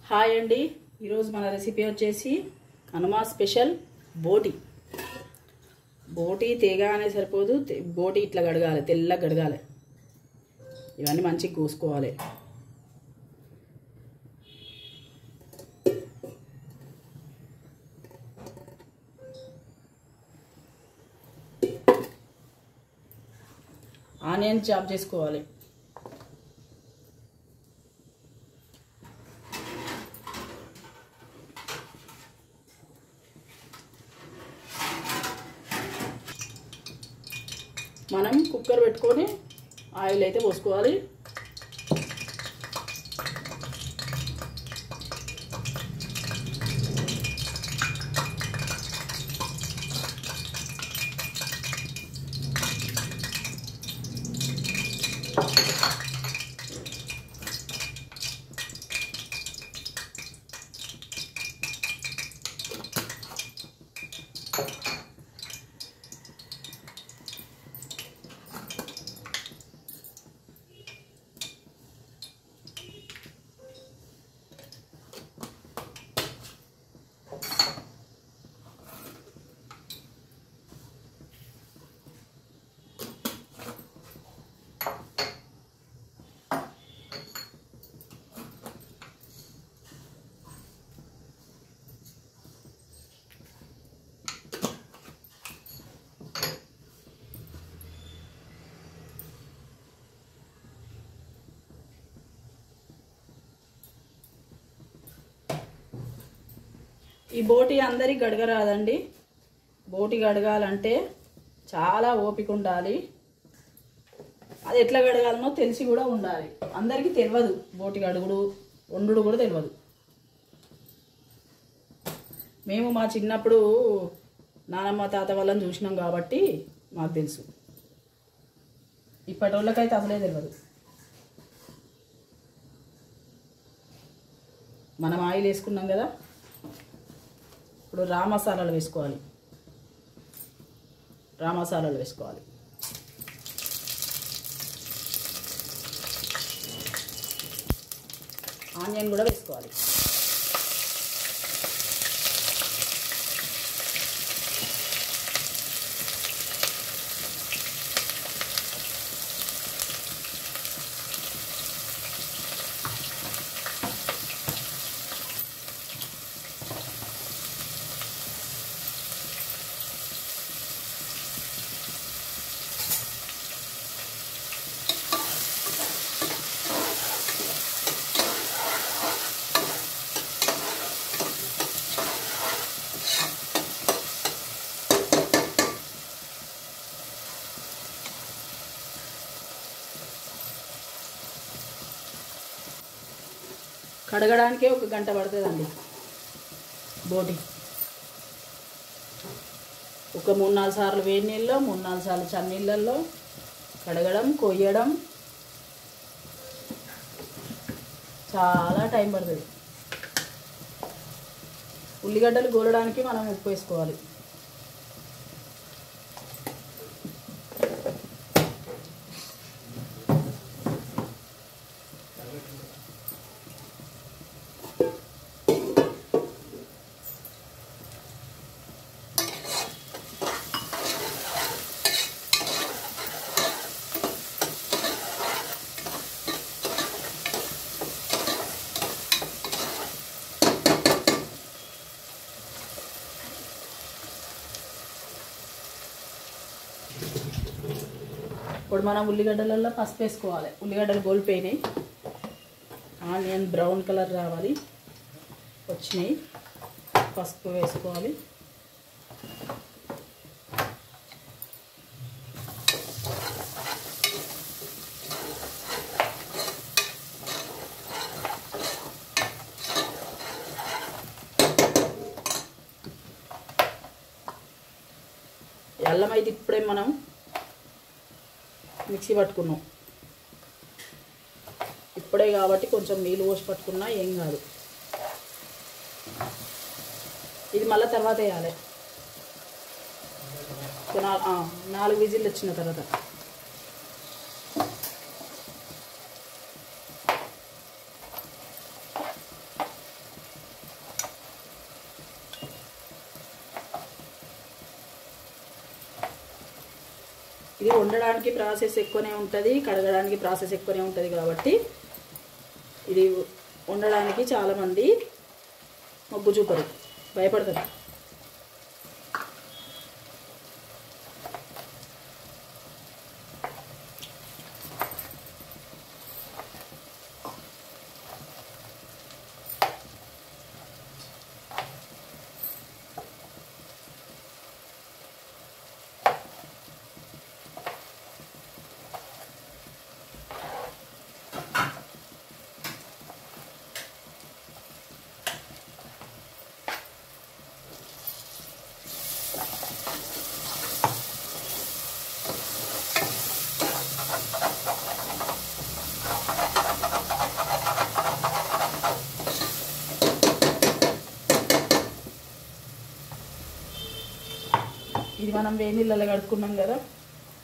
Hi అండి, ఈరోజు మన రెసిపీ వచ్చేసి హనుమా స్పెషల్ బోటి. బోటి తేగానే సరిపోదు, బోటి ఇట్లా గడగాలి, తెల్లగా గడగాలి. ఇవన్నీ మంచిగా కోసుకోవాలి. ఆనియన్ చాప్ చేసుకోవాలి. మనం కుక్కర్ పెట్టుకొని ఆయిల్ అయితే పోసుకోవాలి. ఈ బోటి అందరికి గడగరాదండి. బోటి గడగాలంటే చాలా ఓపిక ఉండాలి. అది ఎట్లా గడగాలనో తెలిసి కూడా ఉండాలి. అందరికీ తెలియదు, బోటి గడుగుడు వండుడు కూడా తెలియదు. మేము మా చిన్నప్పుడు నానమ్మ తాత వాళ్ళని చూసినాం కాబట్టి మాకు తెలుసు. ఇప్పటి వాళ్ళకైతే అసలే తెలియదు. మనం ఆయిల్ వేసుకున్నాం కదా, ఇప్పుడు రా మసాలాలు వేసుకోవాలి. ఆనియన్ కూడా వేసుకోవాలి. కడగడానికే 1 గంట పడుతుందండి బోటి. ఒక 3-4 సార్లు వేడి నీళ్ళలో, 3-4 సార్లు చన్నీళ్ళల్లో కడగడం, కొయ్యడం చాలా టైం పడుతుంది. ఉల్లిగడ్డలు గోలడానికి మనం ఉప్పు వేసుకోవాలి. ఇప్పుడు మనం ఉల్లిగడ్డలలో పసుపు వేసుకోవాలి. ఉల్లిగడ్డలు గోలిపోయినాయి, ఆనియన్ బ్రౌన్ కలర్ రావాలి, వచ్చినాయి. పసుపు వేసుకోవాలి. అల్లం అయితే ఇప్పుడే మనం మిక్సీ పట్టుకున్నాం. ఇప్పుడే కాబట్టి కొంచెం నీళ్ళు పోసి పట్టుకున్నా ఏం కాదు. ఇది మళ్ళీ తర్వాత వేయాలి. 4 విజిల్లు వచ్చిన తర్వాత ఇది వండడానికి ప్రాసెస్ ఎక్కువనే ఉంటుంది, కడగడానికి ప్రాసెస్ ఎక్కువనే ఉంటుంది కాబట్టి ఇది వండడానికి చాలామంది మొగ్గు చూపరు, భయపడతారు. ఇది మనం వేడి నీళ్ళలో కడుక్కున్నాం కదా,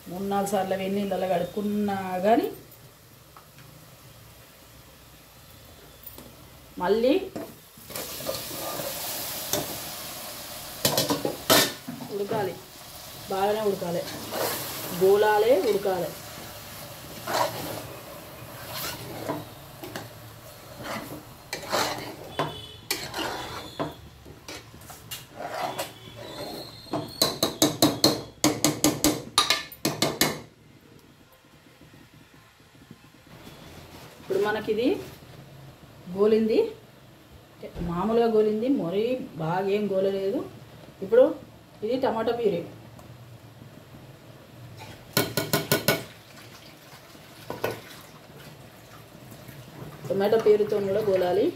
3-4 సార్లు వేడి నీళ్ళలో కడుక్కున్నా కానీ మళ్ళీ ఉడకాలి, బాగానే ఉడకాలి, గోలాలే ఉడకాలి. ఇప్పుడు మనకి ఇది గోలింది, మామూలుగా గోలింది, మరీ బాగా ఏం గోలలేదు. ఇప్పుడు ఇది టమాటా ప్యూరీ. టమాటా ప్యూరీతో కూడా గోలాలి.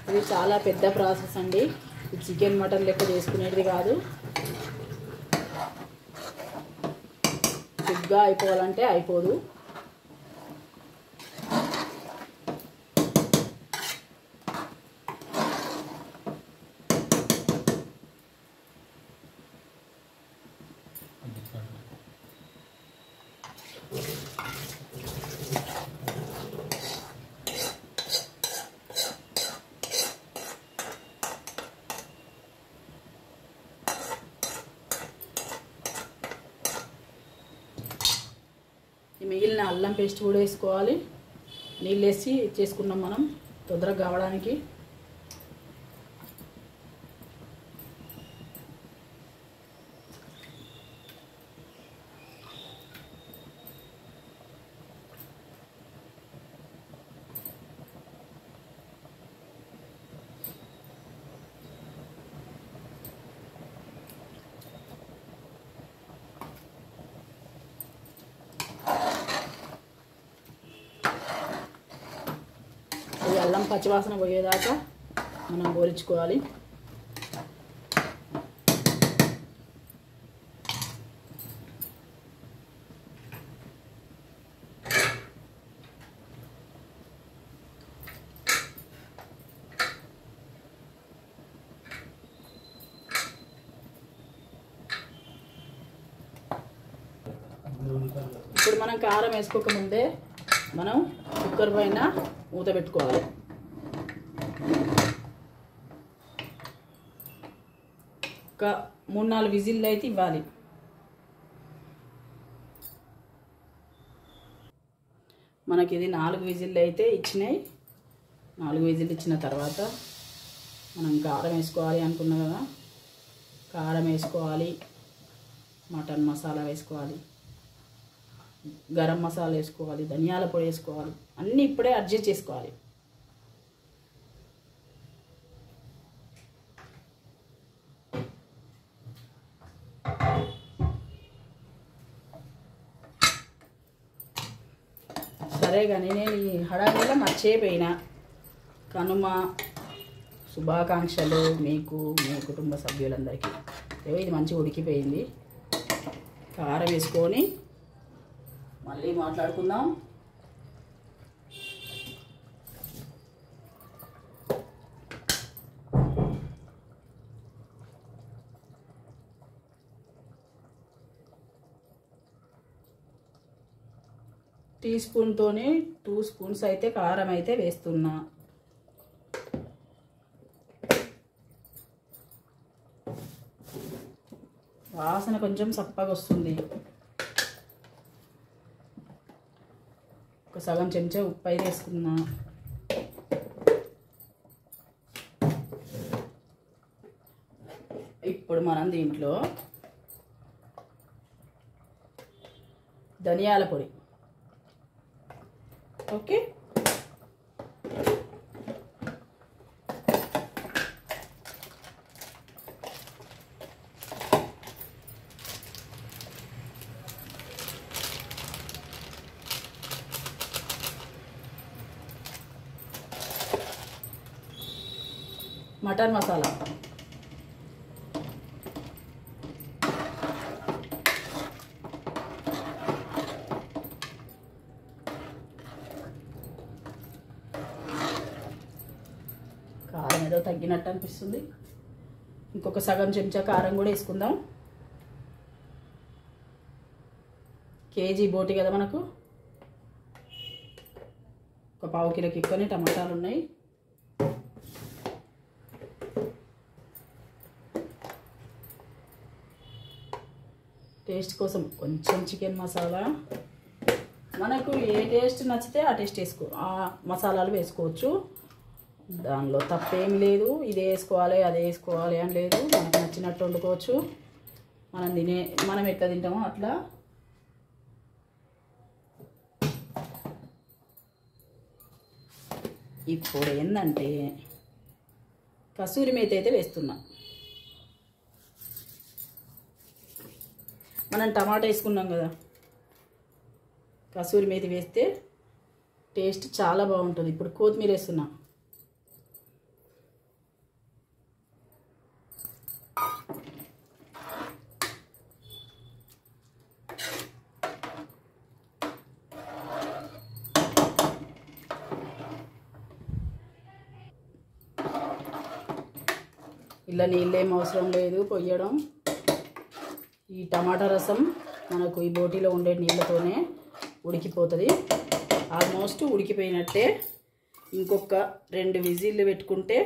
ఇది చాలా పెద్ద ప్రాసెస్ అండి, ఇది చికెన్ మటన్ లెక్క చేసుకునేది కాదు. గా అయిపోవాలంటే అయిపోదు. మిగిలిన అల్లం పేస్ట్ కూడా వేసుకోవాలి. నీళ్ళు వేసి చేసుకున్నాం మనం తొందరగా కావడానికి. అల్లం పచ్చివాసన పోయేదాకా మనం గోరించుకోవాలి. ఇప్పుడు మనం కారం వేసుకోకముందే మనం కుక్కర్ పైన మూత పెట్టుకోవాలి. ఒక 3-4 విజిల్లు అయితే ఇవ్వాలి. మనకి ఇది 4 విజిల్లు అయితే ఇచ్చినాయి. 4 విజిల్లు ఇచ్చిన తర్వాత మనం కారం వేసుకోవాలి అనుకున్నాం కదా, కారం వేసుకోవాలి, మటన్ మసాలా వేసుకోవాలి, గరం మసాలా వేసుకోవాలి, ధనియాల పొడి వేసుకోవాలి, అన్నీ ఇప్పుడే అడ్జస్ట్ చేసుకోవాలి. సరే కానీ నేను ఈ హడావిడిలో మర్చిపోయినా. కనుమ శుభాకాంక్షలు మీకు, మీ కుటుంబ సభ్యులందరికీ. ఇది మంచిగా ఉడికిపోయింది. కారం వేసుకొని మళ్ళీ మాట్లాడుకుందాం. టీ స్పూన్తోనే 2 స్పూన్స్ అయితే కారం అయితే వేస్తున్నా. వాసన కొంచెం సప్పగా వస్తుంది. ఒక సగం చెంచా ఉప్పు అయితే వేసుకున్నా. ఇప్పుడు మనం దీంట్లో ధనియాల పొడి. ఓకే, మటన్ మసాలా, కారం ఏదో తగ్గినట్టు అనిపిస్తుంది. ఇంకొక సగం చెంచా కారం కూడా వేసుకుందాం. కేజీ బోటి కదా మనకు, ఒక పావు కిలోకి ఎక్కువనే టమాటాలు ఉన్నాయి. టేస్ట్ కోసం కొంచెం చికెన్ మసాలా, మనకు ఏ టేస్ట్ నచ్చితే ఆ టేస్ట్ ఆ మసాలాలు వేసుకోవచ్చు. దానిలో తప్పేం లేదు. ఇదే వేసుకోవాలి అదే వేసుకోవాలి అని లేదు. మనకు నచ్చినట్టు వండుకోవచ్చు. మనం ఎట్లా తింటామో అట్లా. ఇప్పుడు ఏంటంటే కసూరి మేతి అయితే వేస్తున్నా. మనం టమాటా వేసుకున్నాం కదా, కసూరి మేతి వేస్తే టేస్ట్ చాలా బాగుంటుంది. ఇప్పుడు కొత్తిమీర వేస్తున్నా. ఇలా నీళ్ళేం అవసరం లేదు పొయ్యడం. ఈ టమాటా రసం మనకు ఈ బోటీలో ఉండే నీళ్ళతోనే ఉడికిపోతుంది. ఆల్మోస్ట్ ఉడికిపోయినట్టే. ఇంకొక 2 విజిల్లు పెట్టుకుంటే,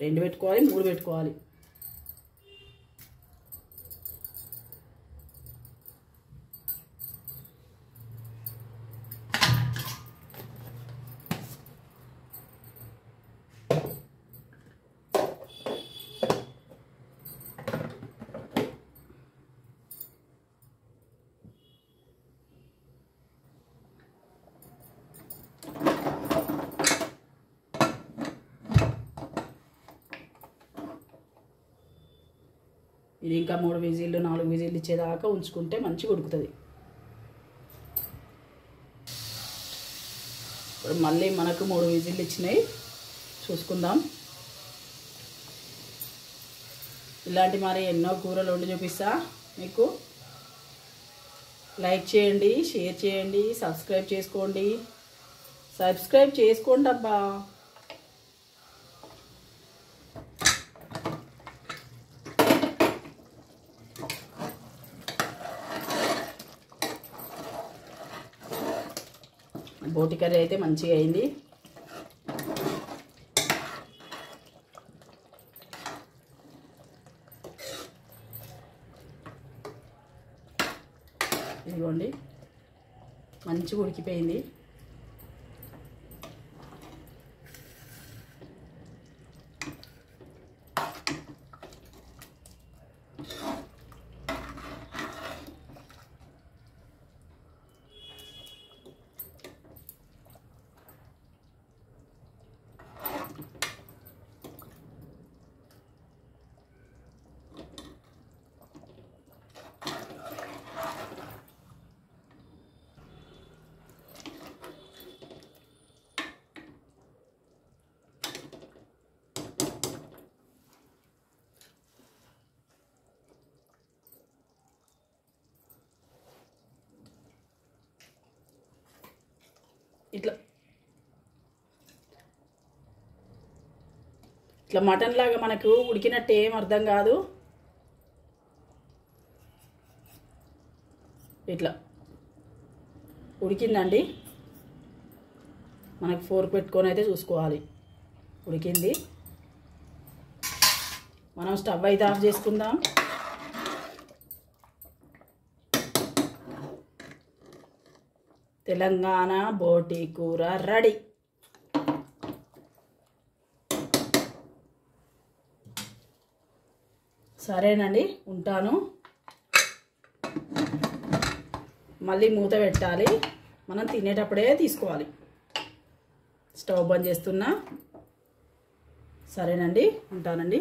2 పెట్టుకోవాలి, 3 పెట్టుకోవాలి. ఇది ఇంకా 3 విజిల్లు 4 విజిల్లు ఇచ్చేదాకా ఉంచుకుంటే మంచిగా ఉడుకుతుంది. ఇప్పుడు మళ్ళీ మనకు 3 విజిల్లు ఇచ్చినాయి, చూసుకుందాం. ఇలాంటి మరి ఎన్నో కూరలు వండి చూపిస్తా మీకు. లైక్ చేయండి, షేర్ చేయండి, సబ్స్క్రైబ్ చేసుకోండి. సబ్స్క్రైబ్ చేసుకోండి అబ్బా. బోటి కర్రీ అయితే మంచిగా అయింది. ఇదిగోండి, మంచిగా ఉడికిపోయింది. ఇట్లా మటన్ లాగా మనకు ఉడికినట్టు ఏం అర్థం కాదు. ఇట్లా ఉడికిందండి. మనకు ఫోర్క్ పెట్టుకొని అయితే చూసుకోవాలి ఉడికింది. మనం స్టవ్ అయితే ఆఫ్ చేసుకుందాం. తెలంగాణ బోటి కూర రెడీ. సరేనండి, ఉంటాను. మళ్ళీ మూత పెట్టాలి, మనం తినేటప్పుడే తీసుకోవాలి. స్టవ్ బంద్ చేస్తున్నా. సరేనండి, ఉంటానండి.